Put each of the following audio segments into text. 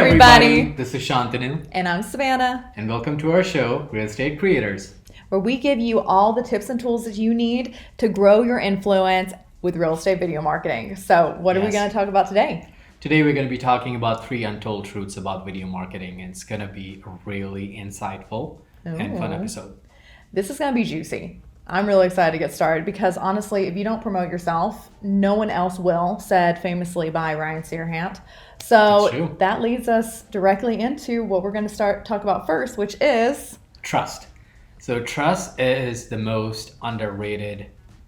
everybody. This is Shantanu, And I'm Savannah, and welcome to our show, Real Estate Creators. where we give you all the tips and tools that you need to grow your influence with real estate video marketing. So, what are we Yes. going to talk about today? Today, we're going to be talking about 3 untold truths about video marketing, and it's going to be a really insightful and fun Ooh. episode. This is going to be juicy. I'm really excited to get started because honestly, if you don't promote yourself, no one else will, said famously by Ryan Searhant. That's So true. that leads us directly into what we're going to talk about first, which is Trust. So, trust is the most underrated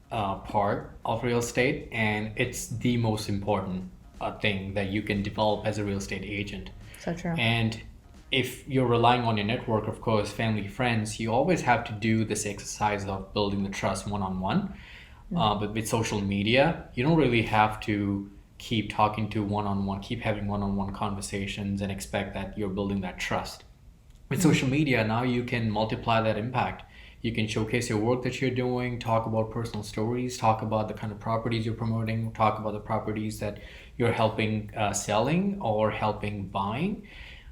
part of real estate, and it's the most important thing that you can develop as a real estate agent. so true. And if you're relying on your network, of course, family, friends, you always have to do this exercise of building the trust one-on-one. But with social media, you don't really have to keep talking to one-on-one, keep having one-on-one conversations and expect that you're building that trust. With social media, now you can multiply that impact. You can showcase your work that you're doing, talk about personal stories, talk about the kind of properties you're promoting, talk about the properties that you're helping selling or helping buying.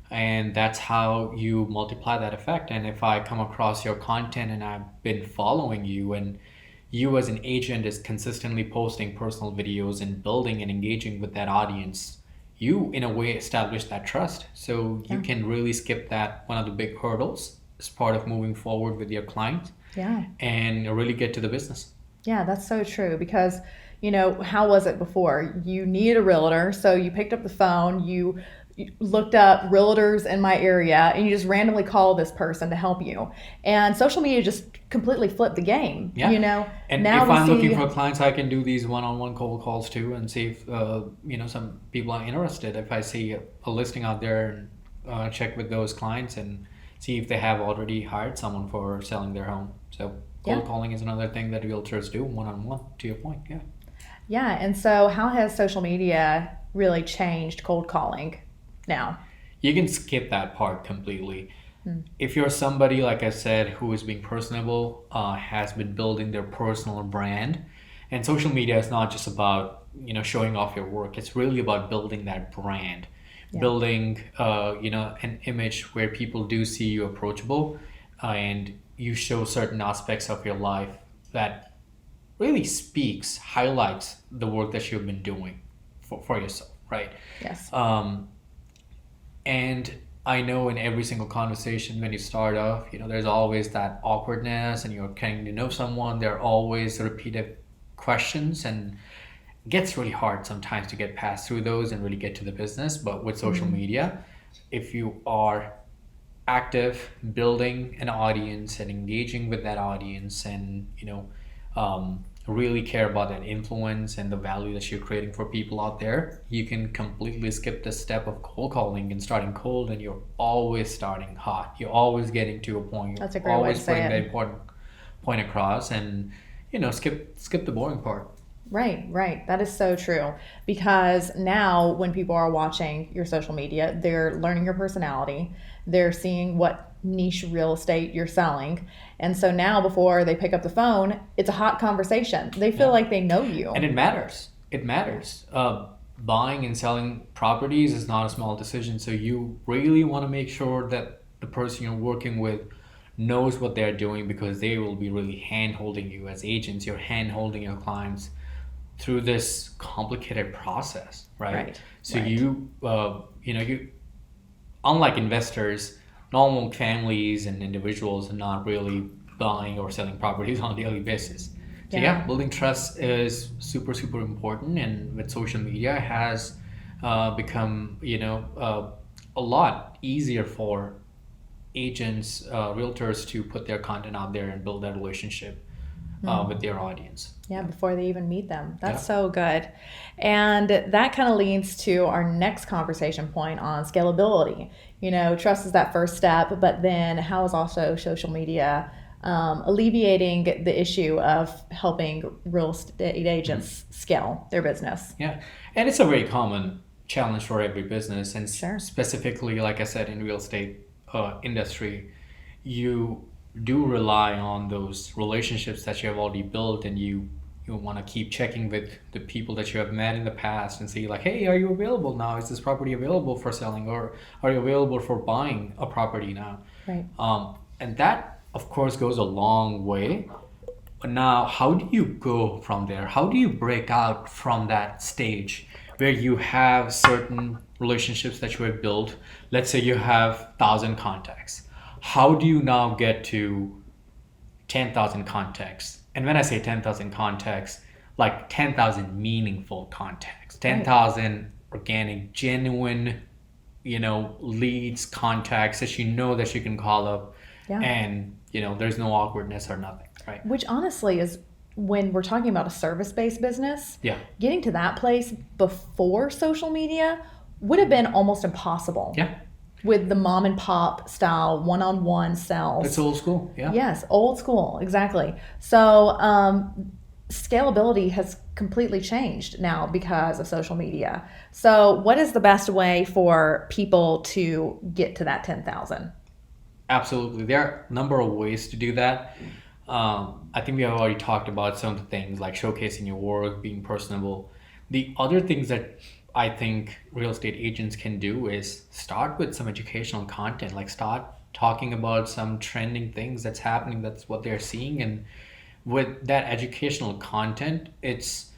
And that's how you multiply that effect. And if I come across your content and I've been following you, and you as an agent is consistently posting personal videos and building and engaging with that audience, you in a way establish that trust. So you can really skip that one of the big hurdles as part of moving forward with your client Yeah. and really get to the business. Yeah, that's so true because, how was it before? You needed a realtor, so you picked up the phone, you looked up realtors in my area, and you just randomly called this person to help you. And social media just completely flipped the game, Yeah. And Now if we I'm see, looking for clients, I can do these one-on-one cold calls too and see if some people are interested. If I see a listing out there, and check with those clients and see if they have already hired someone for selling their home. So cold calling is another thing that realtors do one-on-one, to your point. Yeah. Yeah, and so how has social media really changed cold calling now? You can skip that part completely. If you're somebody, like I said, who is being personable, has been building their personal brand, and social media is not just about showing off your work. It's really about building that brand, building an image where people do see you approachable, and you show certain aspects of your life that really highlights the work that you've been doing for yourself, right? Yes. And I know in every single conversation when you start off, there's always that awkwardness and you're getting to know someone. There are always repeated questions, and it gets really hard sometimes to get past through those and really get to the business. But with social media, if you are active, building an audience and engaging with that audience, and really care about that influence and the value that you're creating for people out there, you can completely skip the step of cold calling and starting cold, and you're always starting hot. You're always getting to a point. That's a You're great way always to say putting it. the important point across, and skip the boring part. Right. That is so true. Because now when people are watching your social media, they're learning your personality. They're seeing what niche real estate you're selling. And so now before they pick up the phone, it's a hot conversation. They feel like they know you. And it matters. It matters. Buying and selling properties is not a small decision. So you really want to make sure that the person you're working with knows what they're doing, because they will be really hand-holding you as agents. You're hand-holding your clients through this complicated process, right? So right. you unlike investors, normal families and individuals are not really buying or selling properties on a daily basis. So building trust is super, super important. And with social media, it has become, a lot easier for agents, realtors to put their content out there and build that relationship with their audience. Yeah, before they even meet them. That's so good. And that kind of leads to our next conversation point on scalability. Trust is that first step, but then how is also social media alleviating the issue of helping real estate agents scale their business? Yeah, and it's a very common challenge for every business, and Sure. specifically, like I said, in real estate industry, you do rely on those relationships that you have already built, and you You want to keep checking with the people that you have met in the past and see like, hey, are you available now? Is this property available for selling, or are you available for buying a property now? Right. And that, of course, goes a long way. Now, how do you go from there? How do you break out from that stage where you have certain relationships that you have built? Let's say you have 1,000 contacts. How do you now get to 10,000 contacts? And when I say 10,000 contacts, like 10,000 meaningful contacts, 10,000 organic, genuine, leads, contacts that that you can call up, and there's no awkwardness or nothing, right? Which honestly is, when we're talking about a service-based business, Yeah. getting to that place before social media would have been almost impossible. Yeah. With the mom and pop style one-on-one sales. It's old school. Yeah. Yes, old school, exactly. So scalability has completely changed now because of social media. So what is the best way for people to get to that 10,000? Absolutely. There are a number of ways to do that. I think we have already talked about some of the things like showcasing your work, being personable. The other things that I think real estate agents can do is start with some educational content, like start talking about some trending things that's happening, that's what they're seeing. And with that educational content, it's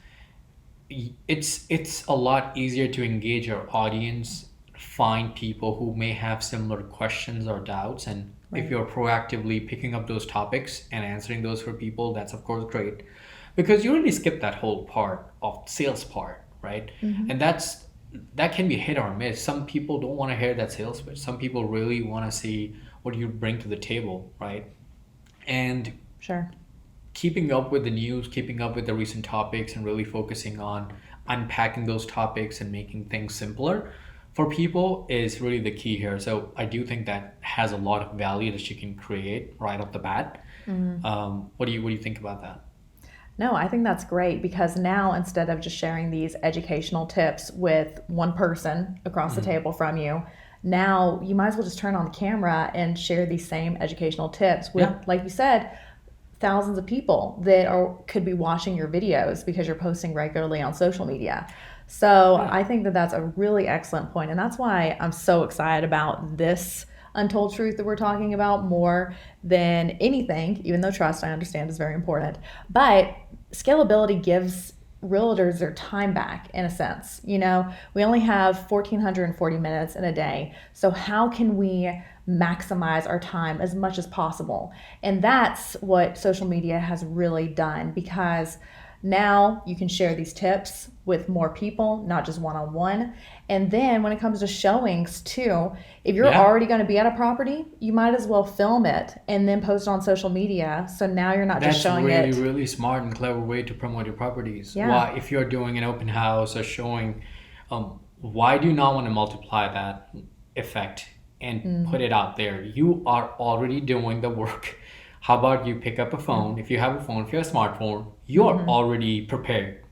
a lot easier to engage your audience, find people who may have similar questions or doubts. And if you're proactively picking up those topics and answering those for people, that's of course great, because you really skip that whole part of sales part, right? And that can be hit or miss. Some people don't want to hear that sales pitch. Some people really want to see what you bring to the table, right? And Sure. keeping up with the news, keeping up with the recent topics, and really focusing on unpacking those topics and making things simpler for people is really the key here. So I do think that has a lot of value that you can create right off the bat. What do you think about that? No, I think that's great, because now instead of just sharing these educational tips with one person across the table from you, now you might as well just turn on the camera and share these same educational tips with, like you said, thousands of people that could be watching your videos because you're posting regularly on social media. So I think that that's a really excellent point, and that's why I'm so excited about this untold truth that we're talking about more than anything, even though trust, I understand, is very important. But scalability gives realtors their time back, in a sense. We only have 1,440 minutes in a day. So how can we maximize our time as much as possible? And that's what social media has really done, because now you can share these tips with more people, not just one-on-one. And then when it comes to showings too, if you're already going to be at a property, you might as well film it and then post it on social media. So now you're not just showing it. it. That's really smart and clever way to promote your properties. Yeah. Why, if you're doing an open house or showing, why do you not want to multiply that effect and put it out there? You are already doing the work. How about you pick up a phone? If you have a phone, if you have a smartphone, you're already prepared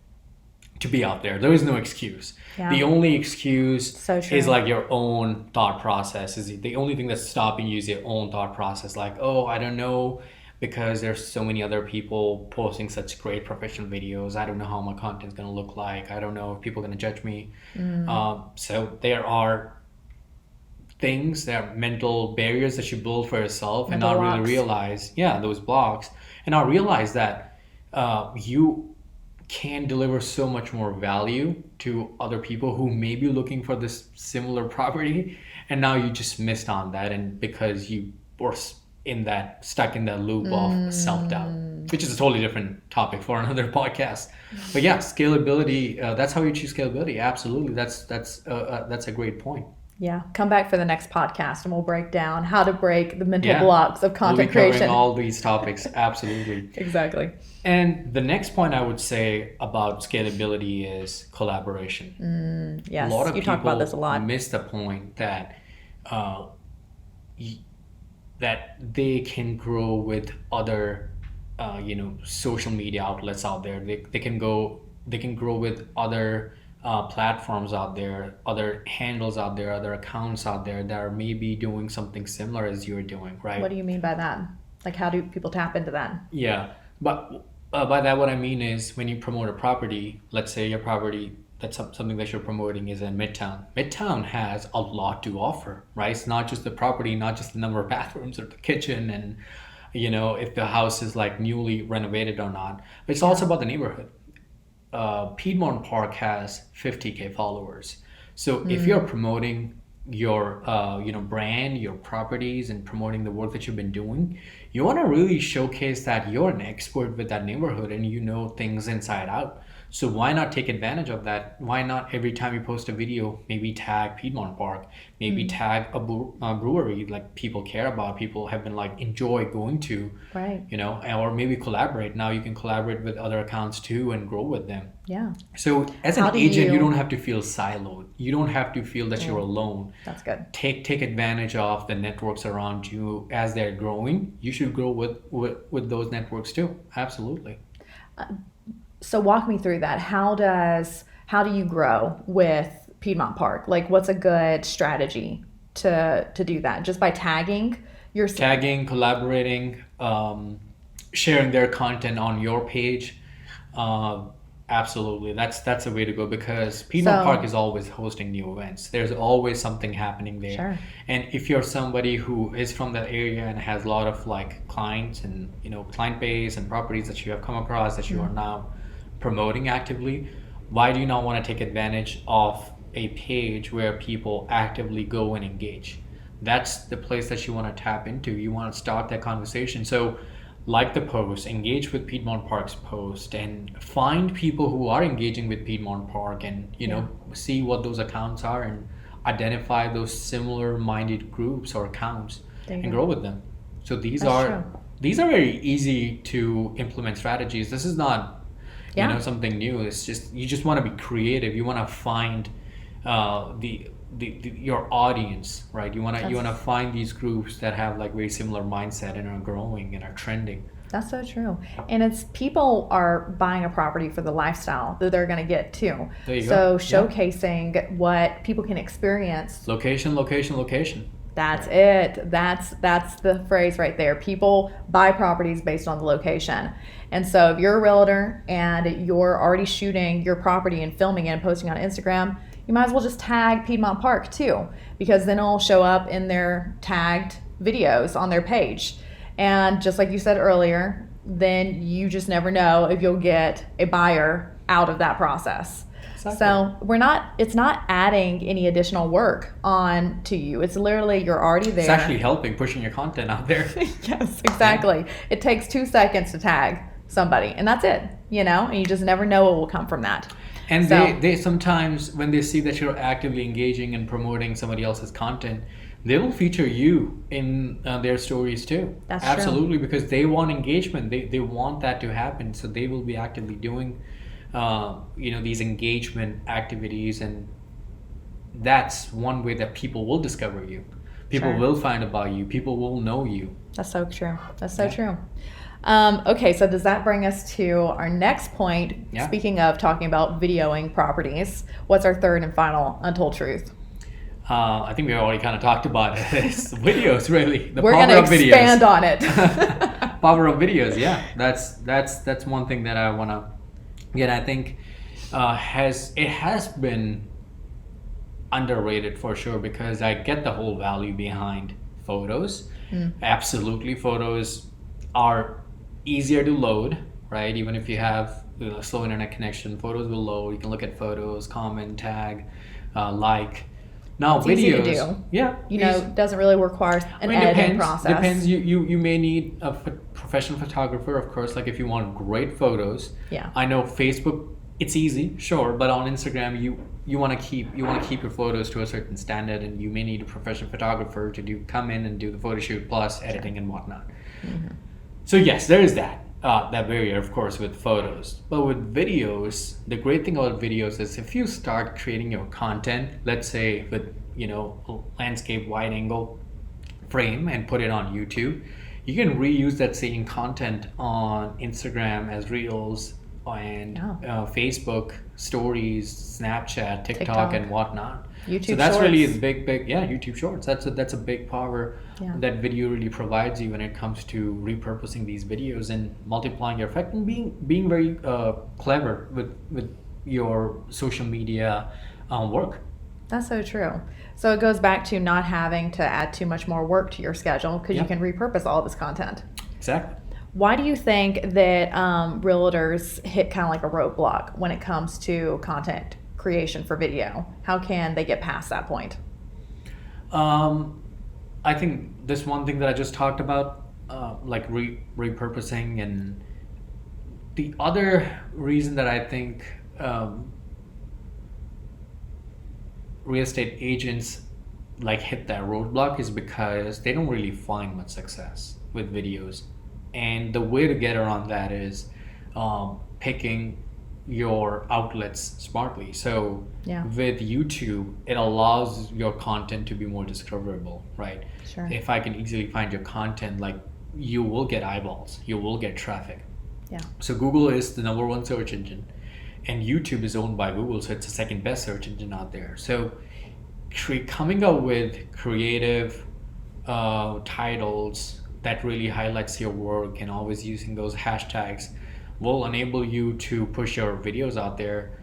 to be out there. There is no excuse. Yeah. The only excuse So true. is like your own thought process. Is the only thing that's stopping you is your own thought process. Like, oh, I don't know, because there's so many other people posting such great professional videos. I don't know how my content's gonna look like. I don't know if people are gonna judge me. So there are things, there are mental barriers that you build for yourself, and not really realize, those blocks, and not realize that you can deliver so much more value to other people who may be looking for this similar property, and now you just missed on that, and because you were stuck in that loop of self-doubt, which is a totally different topic for another podcast. But yeah, scalability, that's how you choose scalability. Absolutely. That's a great point. Yeah, come back for the next podcast and we'll break down how to break the mental blocks of content creation. We'll be covering all these topics. Absolutely. Exactly. And the next point I would say about scalability is collaboration. Yes, a lot of you talk about this a lot. Miss the point that that they can grow with other social media outlets out there. They can grow with other platforms out there, other handles out there, other accounts out there that are maybe doing something similar as you're doing, right? What do you mean by that? Like, how do people tap into that? Yeah, but By that, what I mean is when you promote a property, let's say your property, that's something that you're promoting is in Midtown. Midtown has a lot to offer, right? It's not just the property, not just the number of bathrooms or the kitchen and, if the house is like newly renovated or not. But it's also Yeah. about the neighborhood. Piedmont Park has 50K followers. So if you're promoting your brand, your properties, and promoting the work that you've been doing, you want to really showcase that you're an expert with that neighborhood and you know things inside out. So why not take advantage of that? Why not every time you post a video, maybe tag Piedmont Park, maybe tag a brewery like people care about, people have been like enjoy going to, Right. or maybe collaborate. Now you can collaborate with other accounts too and grow with them. Yeah. So as How an do agent, you you- don't have to feel siloed. You don't have to feel that you're alone. That's good. Take advantage of the networks around you as they're growing. You should grow with those networks too. Absolutely. So walk me through that. How do you grow with Piedmont Park? Like, what's a good strategy to do that? Just by tagging your Tagging, collaborating, sharing their content on your page. Absolutely, that's a way to go because Piedmont So- Park is always hosting new events. There's always something happening there. Sure. And if you're somebody who is from that area and has a lot of like clients and client base and properties that you have come across that you are now promoting actively, why do you not want to take advantage of a page where people actively go and engage? That's the place that you want to tap into. You want to start that conversation. So like the post, engage with Piedmont Park's post and find people who are engaging with Piedmont Park and see what those accounts are and identify those similar minded groups or accounts There you and go. grow with them. So these That's are true. these are very easy to implement strategies. This is not Yeah. something new. It's just you just want to be creative. You want to find the your audience, right? You want to find these groups that have like very similar mindset and are growing and are trending. That's so true. And it's people are buying a property for the lifestyle that they're going to get too. There you So go. Yeah. showcasing what people can experience. Location, location, location. That's it. That's the phrase right there. People buy properties based on the location. And so if you're a realtor and you're already shooting your property and filming it and posting on Instagram, you might as well just tag Piedmont Park too, because then it'll show up in their tagged videos on their page. And just like you said earlier, then you just never know if you'll get a buyer out of that process. Exactly. So it's not adding any additional work on to you. It's literally you're already there. It's actually helping pushing your content out there. Yes, exactly. It takes 2 seconds to tag somebody and that's it, and you just never know what will come from that. And So- they sometimes, when they see that you're actively engaging and promoting somebody else's content, they will feature you in their stories too. That's true. Absolutely, because they want engagement. They want that to happen. So they will be actively doing, these engagement activities. And that's one way that people will discover you. People Sure. will find about you. People will know you. That's so true. That's so Yeah. true. Okay, so does that bring us to our next point? Yeah. Speaking of talking about videoing properties, what's our third and final untold truth? I think we already kind of talked about it. It's videos, really. The We're power going of to videos. expand on it. Power of videos, yeah. That's one thing that I wanna get. I think has been underrated for sure because I get the whole value behind photos. Absolutely, photos are easier to load, right? Even if you have a slow internet connection, photos will load. You can look at photos, comment, tag, like. Now It's videos, easy to do. yeah, Doesn't really require an editing process. Depends. You may need a professional photographer, of course. Like if you want great photos. Yeah. I know Facebook, it's easy, sure, but on Instagram, you want to keep your photos to a certain standard, and you may need a professional photographer to come in and do the photo shoot plus editing and whatnot. So yes, there is that barrier, of course, with photos. But with videos, the great thing about videos is if you start creating your content, let's say with a landscape wide angle frame and put it on YouTube, you can reuse that same content on Instagram as reels, and Yeah. Facebook stories, Snapchat, TikTok, TikTok. and whatnot. YouTube So that's really Shorts. the big, yeah, YouTube Shorts. That's a big power Yeah. that video really provides you when it comes to repurposing these videos and multiplying your effect and being very clever with your social media work. That's so true. So it goes back to not having to add too much more work to your schedule because you Yeah. can repurpose all this content. Exactly. Why do you think that realtors hit kind of like a roadblock when it comes to content creation for video? How can they get past that point? I think this one thing that I just talked about, like repurposing, and the other reason that I think real estate agents like hit that roadblock is because they don't really find much success with videos, and the way to get around that is picking your outlets smartly. So Yeah. with YouTube, it allows your content to be more discoverable, right? Sure. If I can easily find your content, like, you will get eyeballs, you will get traffic. Yeah. So Google is the number one search engine, and YouTube is owned by Google, so it's the second best search engine out there. So coming up with creative titles that really highlights your work and always using those hashtags will enable you to push your videos out there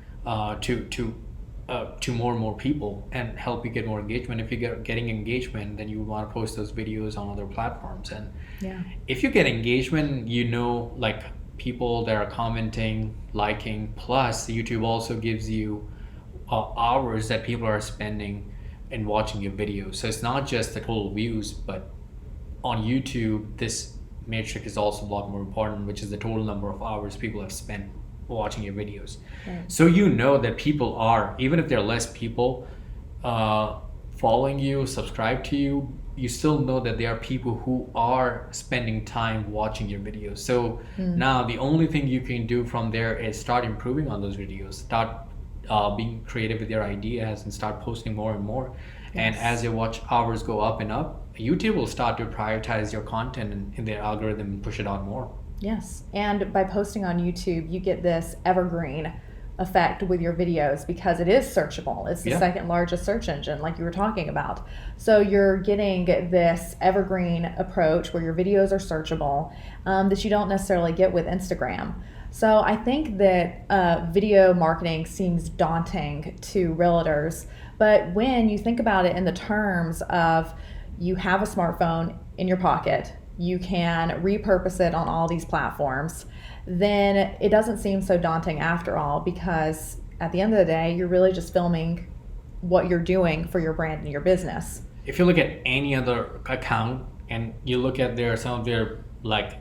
to more and more people and help you get more engagement. If you get getting engagement, then you want to post those videos on other platforms. And Yeah. if you get engagement, like people that are commenting, liking, plus YouTube also gives you hours that people are spending in watching your videos. So it's not just the total views, but on YouTube, this metric is also a lot more important, which is the total number of hours people have spent watching your videos. Right. So you know that people are, even if there are less people following you, subscribe to you, you still know that there are people who are spending time watching your videos. So now the only thing you can do from there is start improving on those videos, start being creative with your ideas, and start posting more and more. And Yes. as your watch hours go up and up, YouTube will start to prioritize your content in their algorithm and push it out more. Yes. And by posting on YouTube, you get this evergreen effect with your videos because it is searchable. It's the Yeah. second largest search engine, like you were talking about. So you're getting this evergreen approach where your videos are searchable that you don't necessarily get with Instagram. So I think that video marketing seems daunting to realtors, but when you think about it in the terms of you have a smartphone in your pocket, you can repurpose it on all these platforms, then it doesn't seem so daunting after all, because at the end of the day, you're really just filming what you're doing for your brand and your business. If you look at any other account and you look at some of their like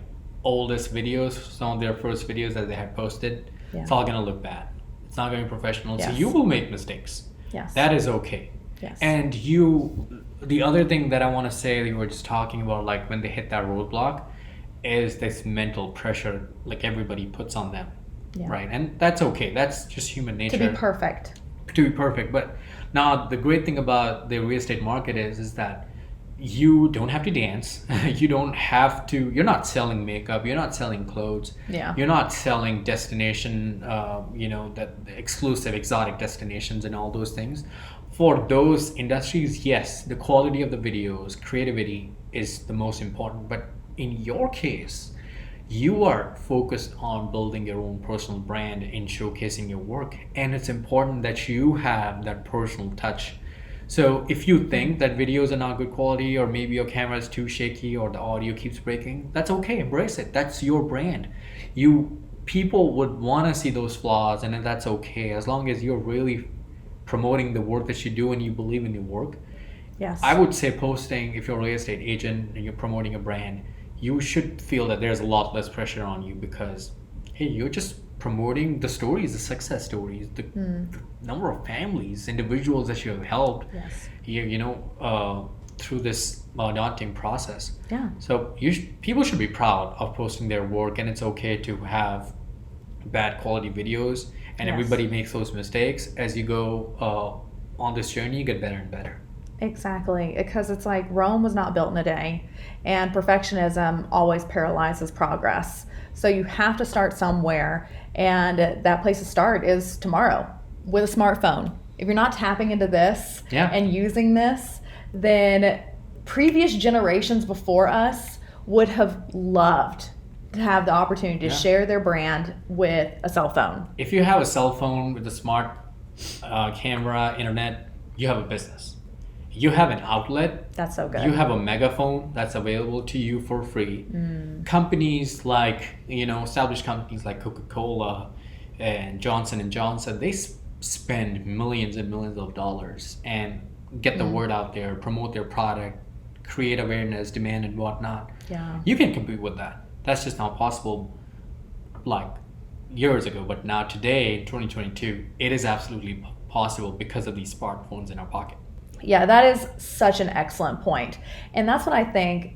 oldest videos, some of their first videos that they had posted, Yeah. it's all gonna look bad. It's not gonna be professional. So Yes. you will make mistakes. Yes. That is okay. Yes. And the other thing that I want to say that you were just talking about, like when they hit that roadblock, is this mental pressure like everybody puts on them, Yeah. right? And that's okay. That's just human nature. To be perfect. To be perfect. But now the great thing about the real estate market is that you don't have to dance. You don't have to. You're not selling makeup. You're not selling clothes. Yeah. You're not selling destination. That the exclusive, exotic destinations and all those things. For those industries, yes, the quality of the videos, creativity is the most important. But in your case, you are focused on building your own personal brand and showcasing your work, and it's important that you have that personal touch. So if you think that videos are not good quality, or maybe your camera is too shaky, or the audio keeps breaking, that's okay. Embrace it. That's your brand. People would want to see those flaws, and that's okay as long as you're really promoting the work that you do and you believe in your work. Yes. I would say posting, if you're a real estate agent and you're promoting a brand, you should feel that there's a lot less pressure on you, because hey, you're just promoting the stories, the success stories, the number of families, individuals that you have helped, Yes. through this daunting process. Yeah. So people should be proud of posting their work, and it's okay to have bad quality videos, and Yes. everybody makes those mistakes. As you go on this journey, you get better and better. Exactly, because it's like Rome was not built in a day, and perfectionism always paralyzes progress. So you have to start somewhere, And that place to start is tomorrow with a smartphone. If you're not tapping into this Yeah. and using this, then previous generations before us would have loved to have the opportunity to Yeah. share their brand with a cell phone. If you have a cell phone with a smart camera, internet, you have a business. You have an outlet. That's so good. You have a megaphone that's available to you for free. Companies like, established companies like Coca-Cola and Johnson and Johnson, they spend millions and millions of dollars and get the word out there, promote their product, create awareness, demand, and whatnot. Yeah. You can compete with that. That's just not possible like years ago, but now today, in 2022, it is absolutely possible because of these smartphones in our pocket. Yeah, that is such an excellent point. And that's what I think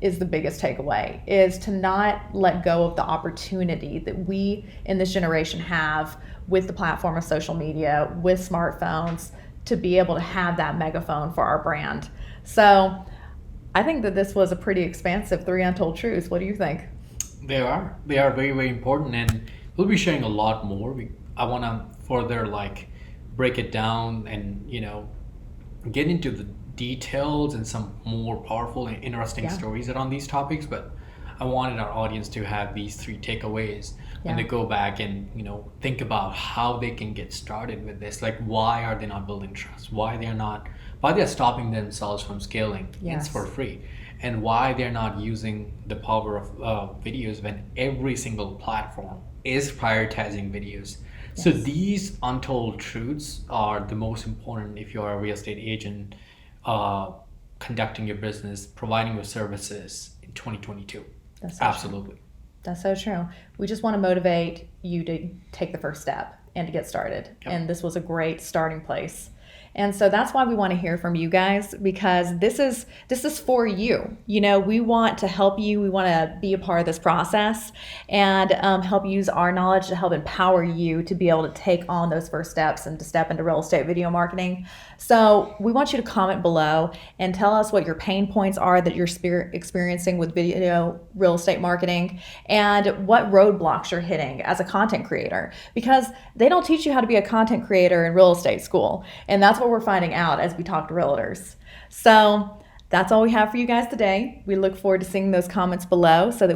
is the biggest takeaway, is to not let go of the opportunity that we in this generation have with the platform of social media, with smartphones, to be able to have that megaphone for our brand. So I think that this was a pretty expansive 3 Untold Truths. What do you think? They are very, very important, and we'll be sharing a lot more. I want to further break it down and get into the details and some more powerful and interesting stories around these topics. But I wanted our audience to have these 3 takeaways when they go back and think about how they can get started with this. Like, why are they not building trust? Why they're stopping themselves from scaling? It's for free. And why they're not using the power of videos when every single platform is prioritizing videos. So these untold truths are the most important if you're a real estate agent conducting your business, providing your services in 2022. That's so Absolutely. True. That's so true. We just want to motivate you to take the first step and to get started. Yep. And this was a great starting place. And so that's why we want to hear from you guys, because this is for you. We want to help you. We want to be a part of this process and help use our knowledge to help empower you to be able to take on those first steps and to step into real estate video marketing. So we want you to comment below and tell us what your pain points are that you're experiencing with video real estate marketing and what roadblocks you're hitting as a content creator, because they don't teach you how to be a content creator in real estate school. And that's what we're finding out as we talk to realtors. So that's all we have for you guys today. We look forward to seeing those comments below so that